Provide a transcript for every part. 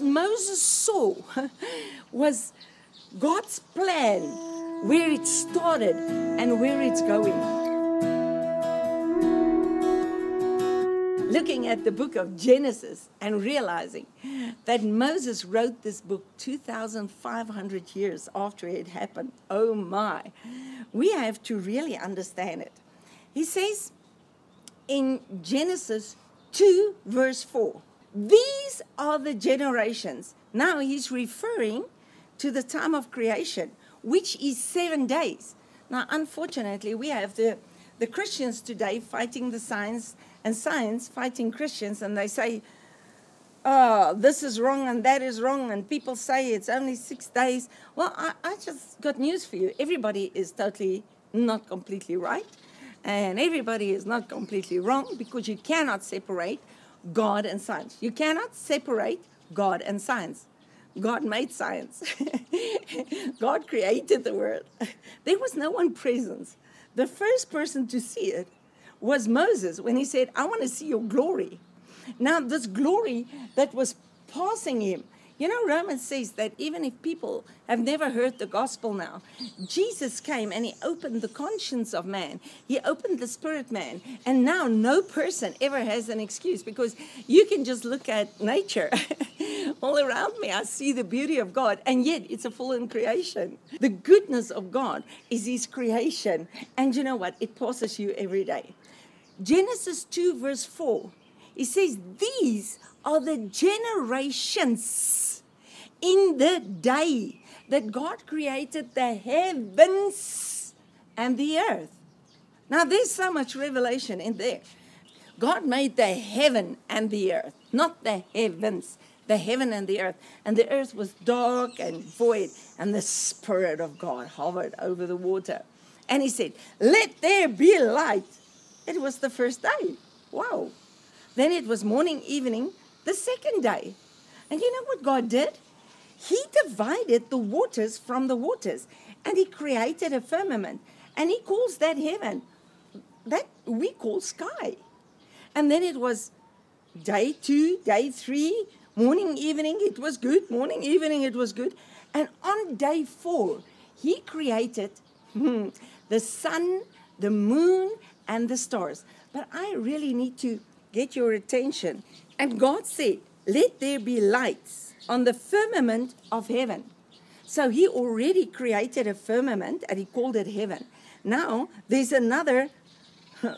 Moses saw was God's plan, where it started and where it's going. Looking at the book of Genesis and realizing that Moses wrote this book 2,500 years after it happened. Oh my. We have to really understand it. He says in Genesis 2 verse 4, these are the generations. Now he's referring to the time of creation, which is 7 days. Now, unfortunately, we have the Christians today fighting the science and science fighting Christians, and they say, oh, this is wrong and that is wrong, and people say it's only 6 days. Well, I just got news for you. Everybody is totally not completely right, and everybody is not completely wrong, because you cannot separate God and science. You cannot separate God and science. God made science. God created the world. There was no one present. The first person to see it was Moses, when he said, I want to see your glory. Now, this glory that was passing him, you know, Romans says that even if people have never heard the gospel now, Jesus came and he opened the conscience of man. He opened the spirit man. And now no person ever has an excuse, because you can just look at nature. All around me, I see the beauty of God, and yet it's a fallen creation. The goodness of God is his creation. And you know what? It passes you every day. Genesis 2 verse 4, it says, these are the generations in the day that God created the heavens and the earth. Now, there's so much revelation in there. God made the heaven and the earth, not the heavens, the heaven and the earth. And the earth was dark and void, and the Spirit of God hovered over the water. And he said, let there be light. It was the first day. Wow. Then it was morning, evening, the second day. And you know what God did? He divided the waters from the waters, and he created a firmament, and he calls that heaven. That we call sky. And then it was day 2, day 3, morning, evening, it was good. Morning, evening, it was good. And on day 4, he created the sun, the moon, and the stars. But I really need to get your attention. And God said, let there be lights on the firmament of heaven. So he already created a firmament, and he called it heaven. Now, there's another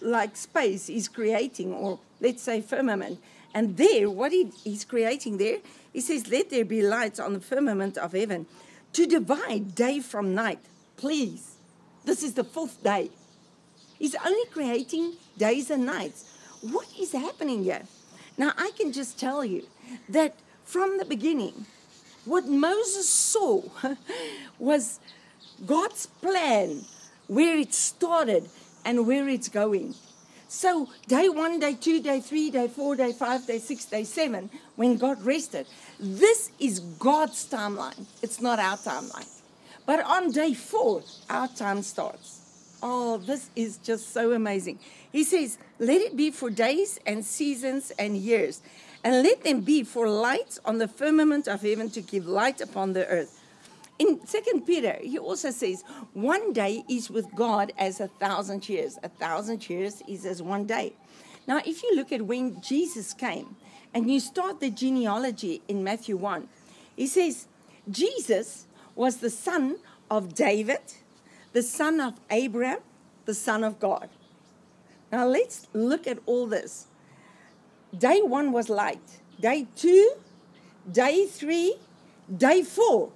like space he's creating, or let's say firmament. And there, what he's creating there, he says, let there be lights on the firmament of heaven to divide day from night. Please, this is the 4th day. He's only creating days and nights. What is happening here? Now, I can just tell you that from the beginning, what Moses saw was God's plan, where it started and where it's going. So day 1, day 2, day 3, day 4, day 5, day 6, day 7, when God rested. This is God's timeline. It's not our timeline. But on day 4, our time starts. Oh, this is just so amazing. He says, let it be for days and seasons and years, and let them be for lights on the firmament of heaven to give light upon the earth. In 2 Peter, he also says, 1 day is with God as 1,000 years. 1,000 years is as 1 day. Now, if you look at when Jesus came, and you start the genealogy in Matthew 1, he says, Jesus was the son of David, the son of Abraham, the son of God. Now, let's look at all this. Day 1 was light. Day 2, day 3, day 4.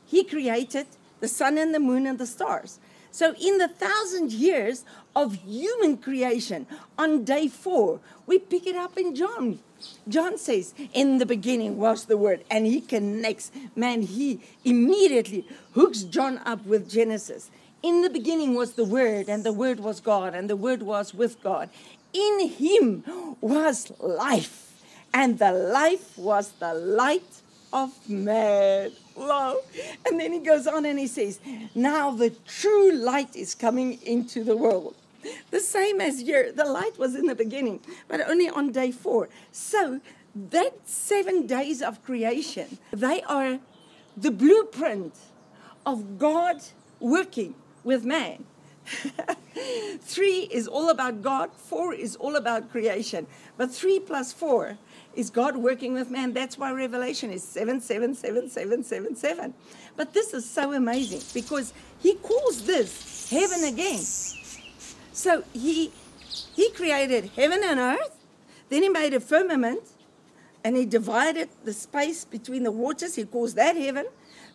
He created the sun and the moon and the stars. So in the 1,000 years of human creation, on day 4, we pick it up in John. John says, in the beginning was the Word. And he connects. Man, he immediately hooks John up with Genesis. In the beginning was the Word, and the Word was God, and the Word was with God. In him was life, and the life was the light of man. Wow. And then he goes on and he says, now the true light is coming into the world. The same as here, the light was in the beginning, but only on day 4. So that 7 days of creation, they are the blueprint of God working with man. 3 is all about God, 4 is all about creation. But 3 plus 4 is God working with man. That's why Revelation is 7, 7, 7, 7, 7, 7. But this is so amazing because he calls this heaven again. So he created heaven and earth, then he made a firmament, and he divided the space between the waters. He calls that heaven.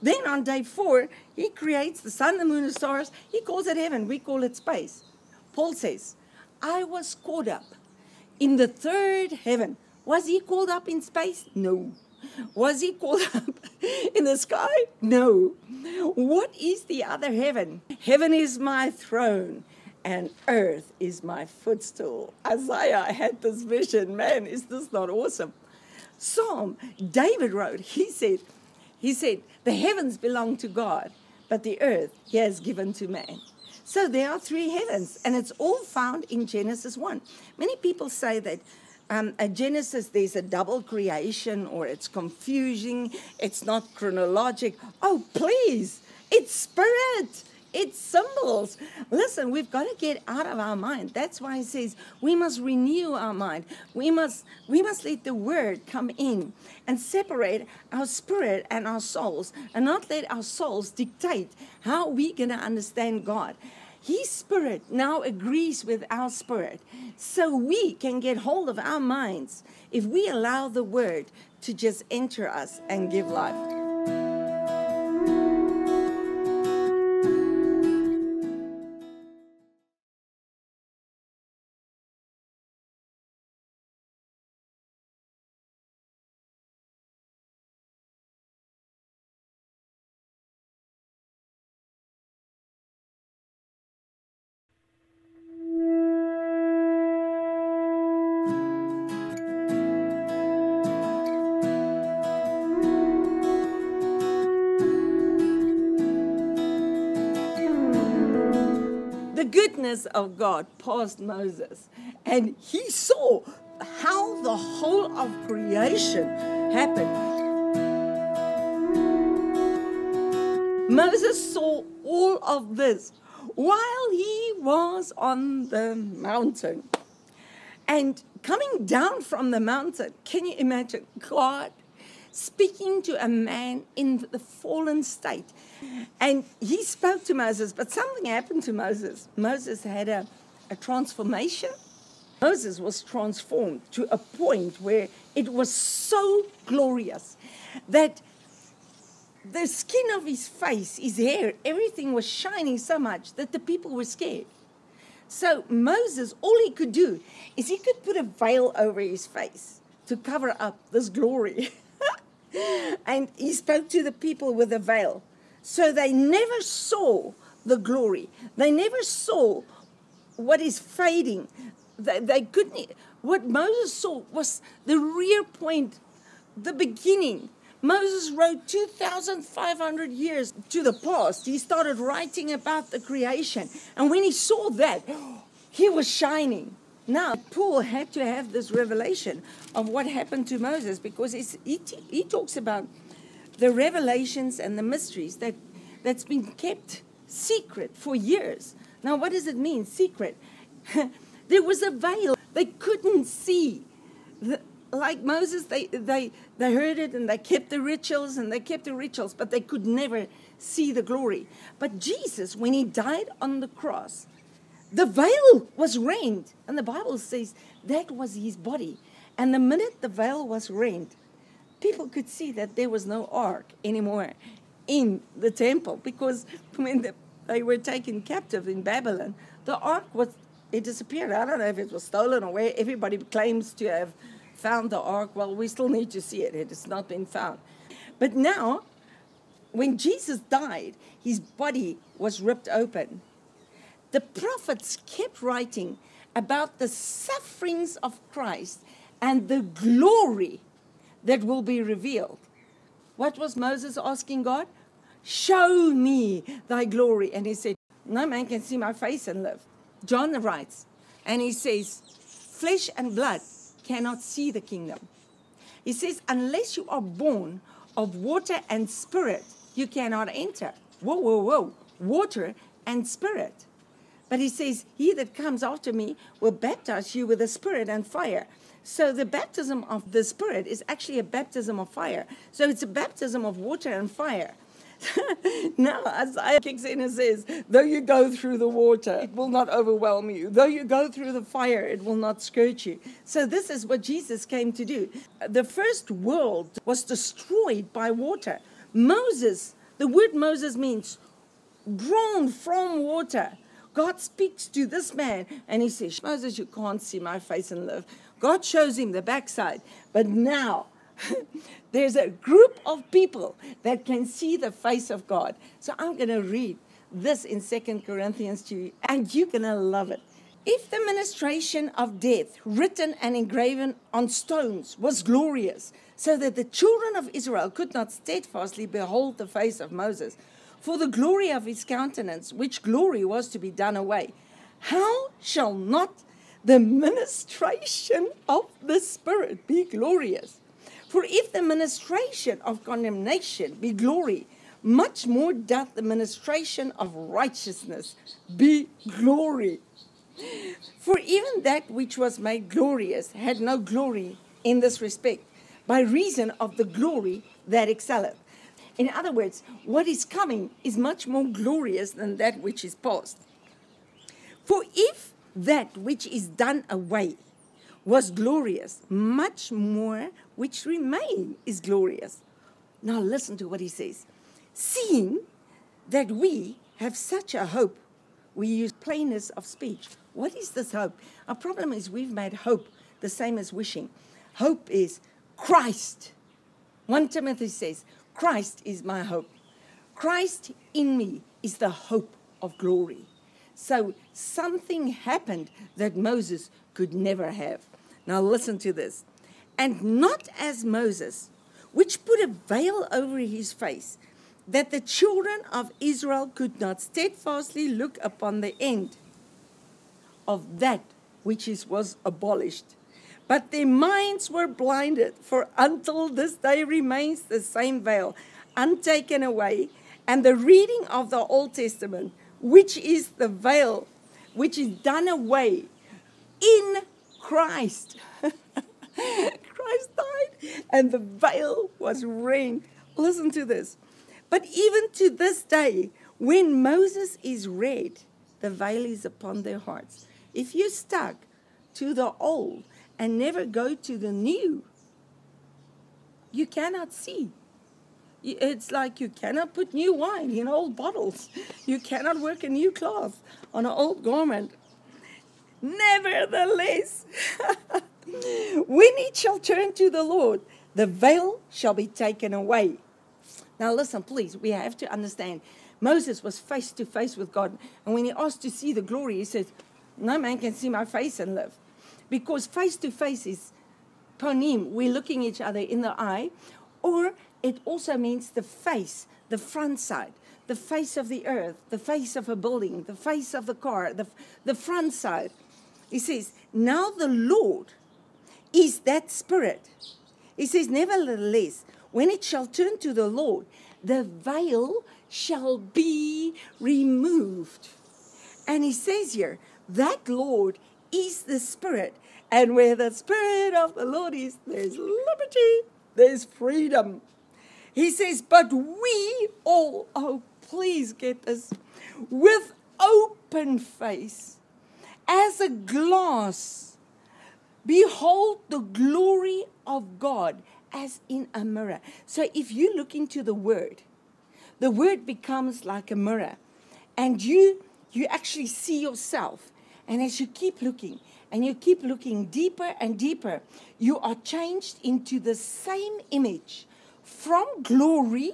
Then on day 4, he creates the sun, the moon, the stars. He calls it heaven. We call it space. Paul says, I was caught up in the 3rd heaven. Was he called up in space? No. Was he called up in the sky? No. What is the other heaven? Heaven is my throne, and earth is my footstool. Isaiah had this vision. Man, is this not awesome? Psalm, David wrote, he said, the heavens belong to God, but the earth he has given to man. So there are 3 heavens, and it's all found in Genesis 1. Many people say that at Genesis there's a double creation, or it's confusing, it's not chronologic. Oh, please, it's spirit. It's symbols. Listen, we've got to get out of our mind. That's why he says we must renew our mind. We must let the word come in and separate our spirit and our souls, and not let our souls dictate how we're going to understand God. His spirit now agrees with our spirit, so we can get hold of our minds if we allow the word to just enter us and give life. The goodness of God passed Moses, and he saw how the whole of creation happened. Moses saw all of this while he was on the mountain. And coming down from the mountain, can you imagine God speaking to a man in the fallen state? And he spoke to Moses, but something happened to Moses. Moses had a transformation. Moses was transformed to a point where it was so glorious that the skin of his face, his hair, everything was shining so much that the people were scared. So Moses, all he could do is he could put a veil over his face to cover up this glory. And he spoke to the people with a veil. So they never saw the glory. They never saw what is fading. They couldn't. What Moses saw was the rear point, the beginning. Moses wrote 2,500 years to the past. He started writing about the creation. And when he saw that, he was shining. Now, Paul had to have this revelation of what happened to Moses, because he talks about the revelations and the mysteries that's been kept secret for years. Now, what does it mean, secret? There was a veil. They couldn't see. Like Moses, they heard it and they kept the rituals but they could never see the glory. But Jesus, when he died on the cross, the veil was rent. And the Bible says that was his body. And the minute the veil was rent, people could see that there was no ark anymore in the temple, because when they were taken captive in Babylon, the ark it disappeared. I don't know if it was stolen or where. Everybody claims to have found the ark. Well, we still need to see it. It has not been found. But now, when Jesus died, his body was ripped open. The prophets kept writing about the sufferings of Christ and the glory that will be revealed. What was Moses asking God? Show me thy glory. And he said, no man can see my face and live. John writes, and he says, flesh and blood cannot see the kingdom. He says, unless you are born of water and spirit, you cannot enter. Whoa, whoa, whoa. Water and spirit. But he says, he that comes after me will baptize you with the Spirit and fire. So the baptism of the Spirit is actually a baptism of fire. So it's a baptism of water and fire. Now Isaiah kicks in and says, though you go through the water, it will not overwhelm you. Though you go through the fire, it will not scorch you. So this is what Jesus came to do. The first world was destroyed by water. Moses, the word Moses means drawn from water. God speaks to this man and he says, Moses, you can't see my face and live. God shows him the backside. But now there's a group of people that can see the face of God. So I'm going to read this in 2 Corinthians 2, and you're going to love it. If the ministration of death, written and engraven on stones, was glorious, so that the children of Israel could not steadfastly behold the face of Moses, for the glory of his countenance, which glory was to be done away, how shall not the ministration of the Spirit be glorious? For if the ministration of condemnation be glory, much more doth the ministration of righteousness be glory. For even that which was made glorious had no glory in this respect, by reason of the glory that excelleth. In other words, what is coming is much more glorious than that which is past. For if that which is done away was glorious, much more which remain is glorious. Now listen to what he says. Seeing that we have such a hope, we use plainness of speech. What is this hope? Our problem is we've made hope the same as wishing. Hope is Christ. 1 Timothy says, Christ is my hope. Christ in me is the hope of glory. So something happened that Moses could never have. Now listen to this. And not as Moses, which put a veil over his face, that the children of Israel could not steadfastly look upon the end of that which was abolished. But their minds were blinded, for until this day remains the same veil, untaken away, and the reading of the Old Testament, which is the veil, which is done away in Christ. Christ died, and the veil was rent. Listen to this. But even to this day, when Moses is read, the veil is upon their hearts. If you're stuck to the old and never go to the new, you cannot see. It's like you cannot put new wine in old bottles. You cannot work a new cloth on an old garment. Nevertheless, when it shall turn to the Lord, the veil shall be taken away. Now listen, please, we have to understand. Moses was face to face with God. And when he asked to see the glory, he said, no man can see my face and live. Because face to face is panim, we're looking each other in the eye. Or it also means the face, the front side, the face of the earth, the face of a building, the face of the car, the front side. He says, now the Lord is that Spirit. He says, nevertheless, when it shall turn to the Lord, the veil shall be removed. And he says here, that Lord is the Spirit. And where the Spirit of the Lord is, there's liberty, there's freedom. He says, but we all, oh, please get this, with open face, as a glass, behold the glory of God as in a mirror. So if you look into the Word becomes like a mirror. And you actually see yourself. And as you keep looking, and you keep looking deeper and deeper, you are changed into the same image from glory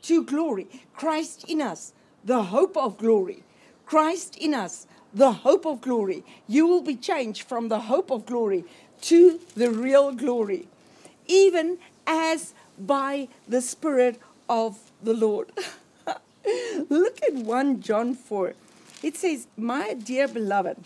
to glory. Christ in us, the hope of glory. Christ in us, the hope of glory. You will be changed from the hope of glory to the real glory, even as by the Spirit of the Lord. Look at 1 John 4. It says, my dear beloved,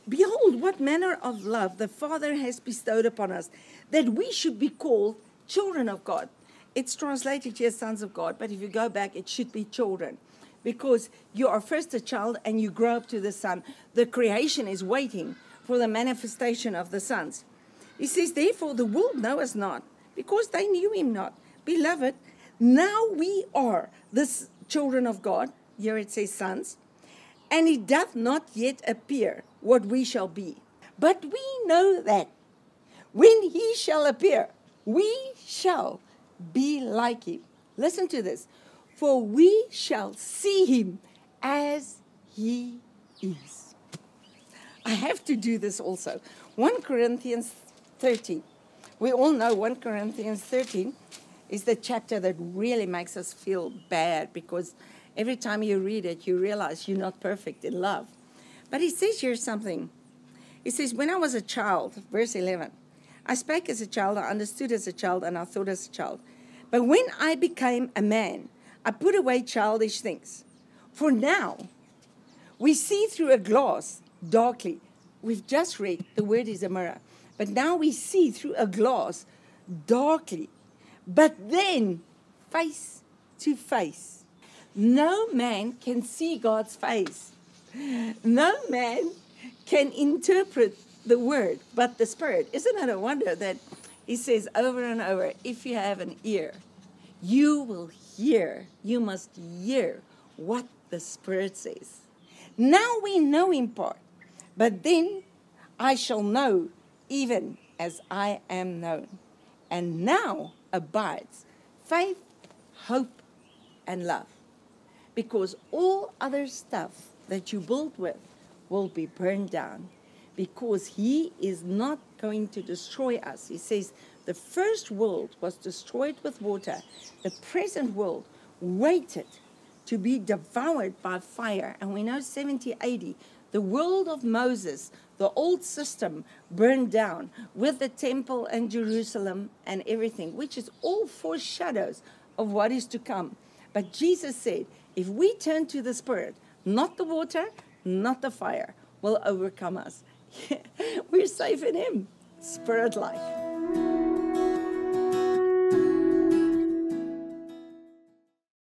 behold, what manner of love the Father has bestowed upon us, that we should be called children of God. It's translated here sons of God, but if you go back, it should be children. Because you are first a child and you grow up to the son. The creation is waiting for the manifestation of the sons. He says, therefore the world know us not, because they knew him not. Beloved, now we are the children of God. Here it says sons. And it doth not yet appear what we shall be. But we know that when he shall appear, we shall be like him. Listen to this. For we shall see him as he is. I have to do this also. 1 Corinthians 13. We all know 1 Corinthians 13 is the chapter that really makes us feel bad, because every time you read it, you realize you're not perfect in love. But he says here something. He says, when I was a child, verse 11, I spake as a child, I understood as a child, and I thought as a child. But when I became a man, I put away childish things. For now, we see through a glass darkly. We've just read, the word is a mirror. But now we see through a glass darkly. But then, face to face. No man can see God's face. No man can interpret the word, but the Spirit. Isn't it a wonder that he says over and over, if you have an ear, you will hear, you must hear what the Spirit says. Now we know in part, but then I shall know even as I am known. And now abides faith, hope, and love. Because all other stuff that you build with will be burned down. Because he is not going to destroy us. He says the first world was destroyed with water. The present world waited to be devoured by fire. And we know 70 AD, the world of Moses, the old system, burned down with the temple and Jerusalem and everything, which is all foreshadows of what is to come. But Jesus said, if we turn to the Spirit, not the water, not the fire, will overcome us. We're safe in him. Spirit life.